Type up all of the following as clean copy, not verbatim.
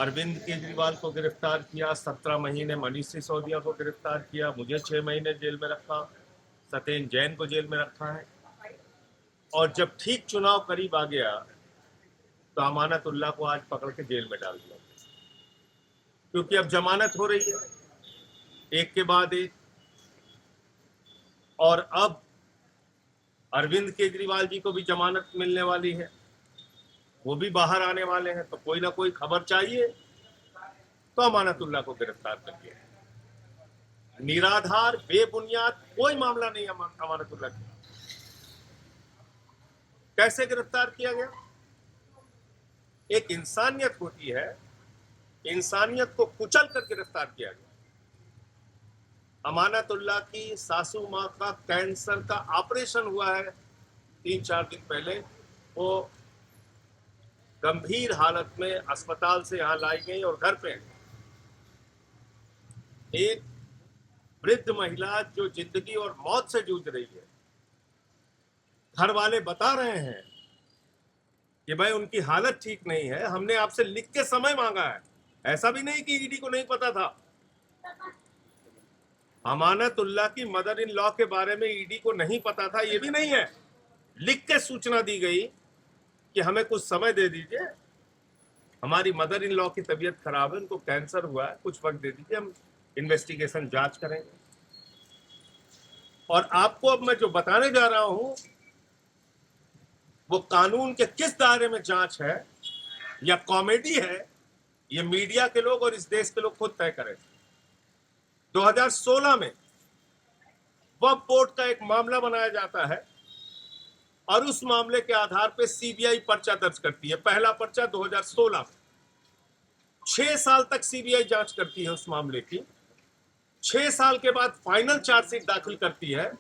अरविंद केजरीवाल को गिरफ्तार किया, 17 महीने मनीष सिसोदिया को गिरफ्तार किया, मुझे 6 महीने जेल में रखा, सत्येंद्र जैन को जेल में रखा है। और जब ठीक चुनाव करीब आ गया तो अमानतुल्लाह को आज पकड़ के जेल में डाल दिया, क्योंकि अब जमानत हो रही है एक के बाद एक। और अब अरविंद केजरीवाल जी को भी जमानत मिलने वाली है, वो भी बाहर आने वाले हैं, तो कोई ना कोई खबर चाहिए, तो अमानतुल्लाह को गिरफ्तार कर लिया। निराधार बेबुनियाद कोई मामला नहीं अमानतुल्लाह का। कैसे गिरफ्तार किया गया? एक इंसानियत होती है, इंसानियत को कुचल कर गिरफ्तार किया गया। अमानतुल्लाह की सासू मां का कैंसर का ऑपरेशन हुआ है 3-4 दिन पहले, वो गंभीर हालत में अस्पताल से यहां लाई गई और घर पे एक वृद्ध महिला जो जिंदगी और मौत से जूझ रही है, घर वाले बता रहे हैं कि भाई उनकी हालत ठीक नहीं है, हमने आपसे लिख के समय मांगा है। ऐसा भी नहीं कि ईडी को नहीं पता था। अमानतुल्लाह की मदर इन लॉ के बारे में ईडी को नहीं पता था, ये भी नहीं है। लिख के सूचना दी गई कि हमें कुछ समय दे दीजिए, हमारी मदर इन लॉ की तबीयत खराब है, उनको कैंसर हुआ है, कुछ वक्त दे दीजिए, हम इन्वेस्टिगेशन जांच करेंगे। और आपको अब मैं जो बताने जा रहा हूं वो कानून के किस दायरे में जांच है या कॉमेडी है, ये मीडिया के लोग और इस देश के लोग खुद तय करें। 2016 में वक्फ बोर्ड का एक मामला बनाया जाता है और उस मामले के आधार पर सीबीआई पर्चा दर्ज करती है। पहला पर्चा 2016 में, 6 साल तक सीबीआई जांच करती है उस मामले की। 6 साल के बाद फाइनल चार्जशीट दाखिल करती है,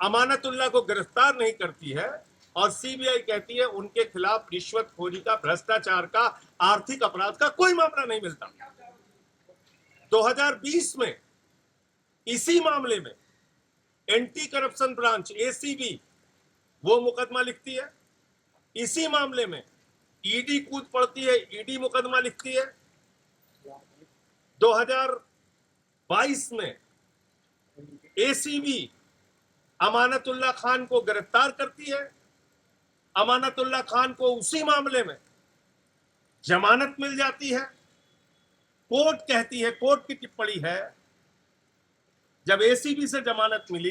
अमानतुल्लाह को गिरफ्तार नहीं करती है और सीबीआई कहती है उनके खिलाफ रिश्वतखोरी का, भ्रष्टाचार का, आर्थिक अपराध का कोई मामला नहीं मिलता। 2020 में इसी मामले में एंटी करप्शन ब्रांच एसीबी वो मुकदमा लिखती है। इसी मामले में ईडी कूद पड़ती है, ईडी मुकदमा लिखती है। 2022 में एसीबी अमानतुल्लाह खान को गिरफ्तार करती है। अमानतुल्लाह खान को उसी मामले में जमानत मिल जाती है। कोर्ट कहती है, कोर्ट की टिप्पणी है जब एसीबी से जमानत मिली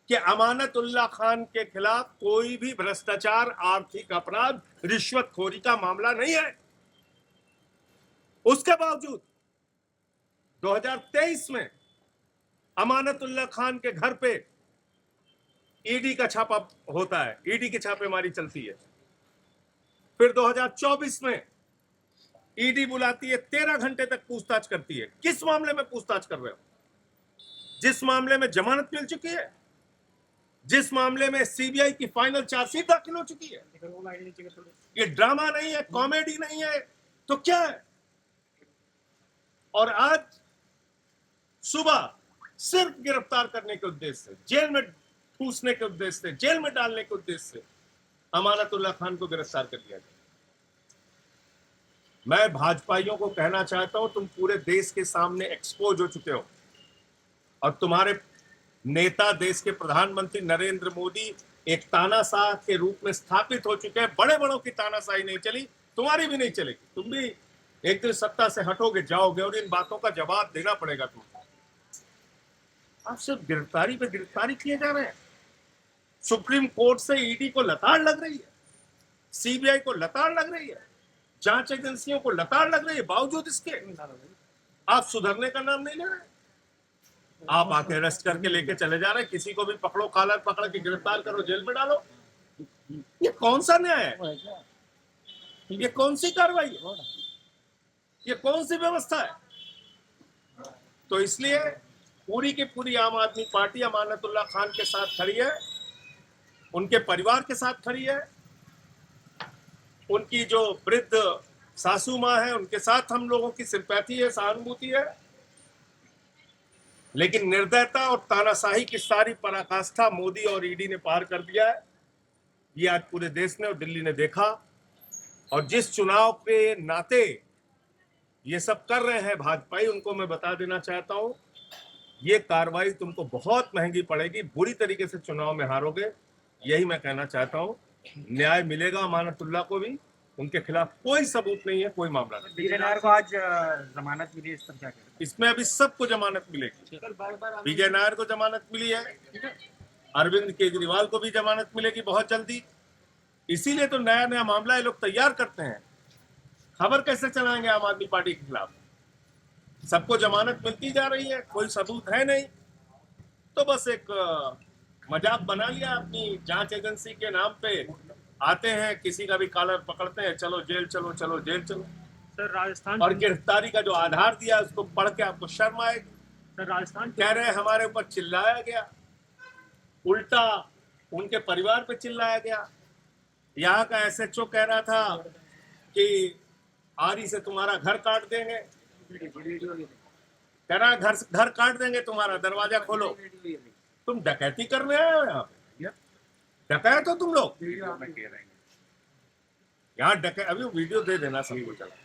कि अमानतुल्लाह खान के खिलाफ कोई भी भ्रष्टाचार, आर्थिक अपराध, रिश्वतखोरी का मामला नहीं है। उसके बावजूद 2023 में अमानतुल्लाह खान के घर पे ईडी का छापा होता है, ईडी की छापेमारी चलती है। फिर 2024 में ईडी बुलाती है, 13 घंटे तक पूछताछ करती है। किस मामले में पूछताछ कर रहे हो? जिस मामले में जमानत मिल चुकी है, जिस मामले में सीबीआई की फाइनल चार्जशीट दाखिल हो चुकी है। ये ड्रामा नहीं है, कॉमेडी नहीं है, तो क्या है? और आज सुबह सिर्फ गिरफ्तार करने के उद्देश्य से, जेल में ठूसने के उद्देश्य से, जेल में डालने के उद्देश्य से अमानतुल्लाह खान को गिरफ्तार कर लिया गया। मैं भाजपाइयों को कहना चाहता हूं, तुम पूरे देश के सामने एक्सपोज हो चुके हो और तुम्हारे नेता, देश के प्रधानमंत्री नरेंद्र मोदी एक तानाशाह के रूप में स्थापित हो चुके हैं। बड़े बड़ों की तानाशाही नहीं चली, तुम्हारी भी नहीं चलेगी। तुम भी एक दिन सत्ता से हटोगे, जाओगे और इन बातों का जवाब देना पड़ेगा तुमको। आप सिर्फ गिरफ्तारी पे गिरफ्तारी किए जा रहे हैं। सुप्रीम कोर्ट से ईडी को लताड़ लग रही है, सीबीआई को लताड़ लग रही है, जांच एजेंसियों को लताड़ लग रही है। बावजूद इसके आप सुधरने का नाम नहीं ले रहे। आप आके अरेस्ट करके लेके चले जा रहे हैं, किसी को भी पकड़ो, कॉलर पकड़ के गिरफ्तार करो, जेल में डालो। ये कौन सा न्याय है? ये कौन सी कार्रवाई है? ये कौन सी व्यवस्था है? तो इसलिए पूरी की पूरी आम आदमी पार्टी अमानतुल्लाह खान के साथ खड़ी है, उनके परिवार के साथ खड़ी है। उनकी जो वृद्ध सासू मां है, उनके साथ हम लोगों की सिंपैथी है, सहानुभूति है। लेकिन निर्दयता और तानाशाही की सारी पराकाष्ठा मोदी और ईडी ने पार कर दिया है। ये आज पूरे देश ने और दिल्ली ने देखा। और जिस चुनाव के नाते ये सब कर रहे हैं भाजपाई, उनको मैं बता देना चाहता हूं, ये कार्रवाई तुमको बहुत महंगी पड़ेगी, बुरी तरीके से चुनाव में हारोगे। यही मैं कहना चाहता हूं। न्याय मिलेगा अमानतुल्लाह को भी, उनके खिलाफ कोई सबूत नहीं है, कोई मामला नहीं। विजय नायर को आज जमानत मिली, इस पर क्या कहते इसमें अभी सबको जमानत मिलेगी। विजय नायर को जमानत मिली है, अरविंद केजरीवाल को भी जमानत मिलेगी बहुत जल्दी। इसीलिए तो नया नया मामला ये लोग तैयार करते हैं। खबर कैसे चलाएंगे आम आदमी पार्टी के खिलाफ? सबको जमानत मिलती जा रही है, कोई सबूत है नहीं, तो बस एक मजाक बना लिया अपनी जांच एजेंसी के नाम पे। आते हैं, किसी का भी कॉलर पकड़ते हैं, चलो जेल चलो, चलो जेल चलो। सर राजस्थान और गिरफ्तारी का जो आधार दिया उसको पढ़ के आपको शर्म आएगी। सर राजस्थान कह रहे हैं हमारे ऊपर चिल्लाया गया, उल्टा उनके परिवार पे चिल्लाया गया। यहाँ का एसएचओ कह रहा था कि आरी से तुम्हारा घर काट देंगे, कह रहा घर काट देंगे तुम्हारा, दरवाजा खोलो। तुम डकैती करने आए हो यहाँ पे? डकैत हो तुम लोग यहाँ? डकैत अभी वीडियो दे देना सबको, चला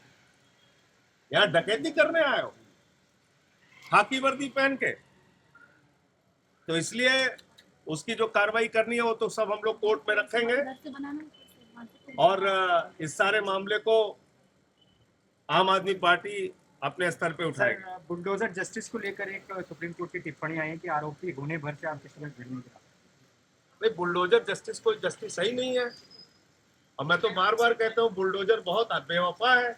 यहाँ डकैती करने आए हो खाकी वर्दी पहन के? तो इसलिए उसकी जो कार्रवाई करनी है वो तो सब हम लोग कोर्ट में रखेंगे, और इस सारे मामले को आम आदमी पार्टी अपने स्तर पे उठाएगी। बुलडोजर जस्टिस को लेकर एक सुप्रीम कोर्ट की टिप्पणी आई है कि आरोपी होने भर से आपके समय भिड़ने गिरा। भाई बुलडोजर जस्टिस कोई जस्टिस सही नहीं है, और मैं तो बार बार कहता हूँ बुलडोजर बहुत बेवफा है।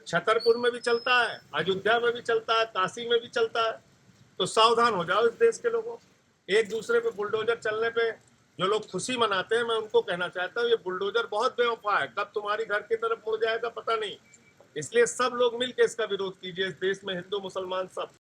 छतरपुर में भी चलता है, अयोध्या में भी चलता है, काशी में भी चलता है। तो सावधान हो जाओ इस देश के लोगों। एक दूसरे पे बुलडोजर चलने पे जो लोग खुशी मनाते हैं, मैं उनको कहना चाहता हूँ ये बुलडोजर बहुत बेवफा है, कब तुम्हारी घर की तरफ मुड़ जाएगा पता नहीं। इसलिए सब लोग मिलकर इसका विरोध कीजिए, इस देश में हिंदू मुसलमान सब।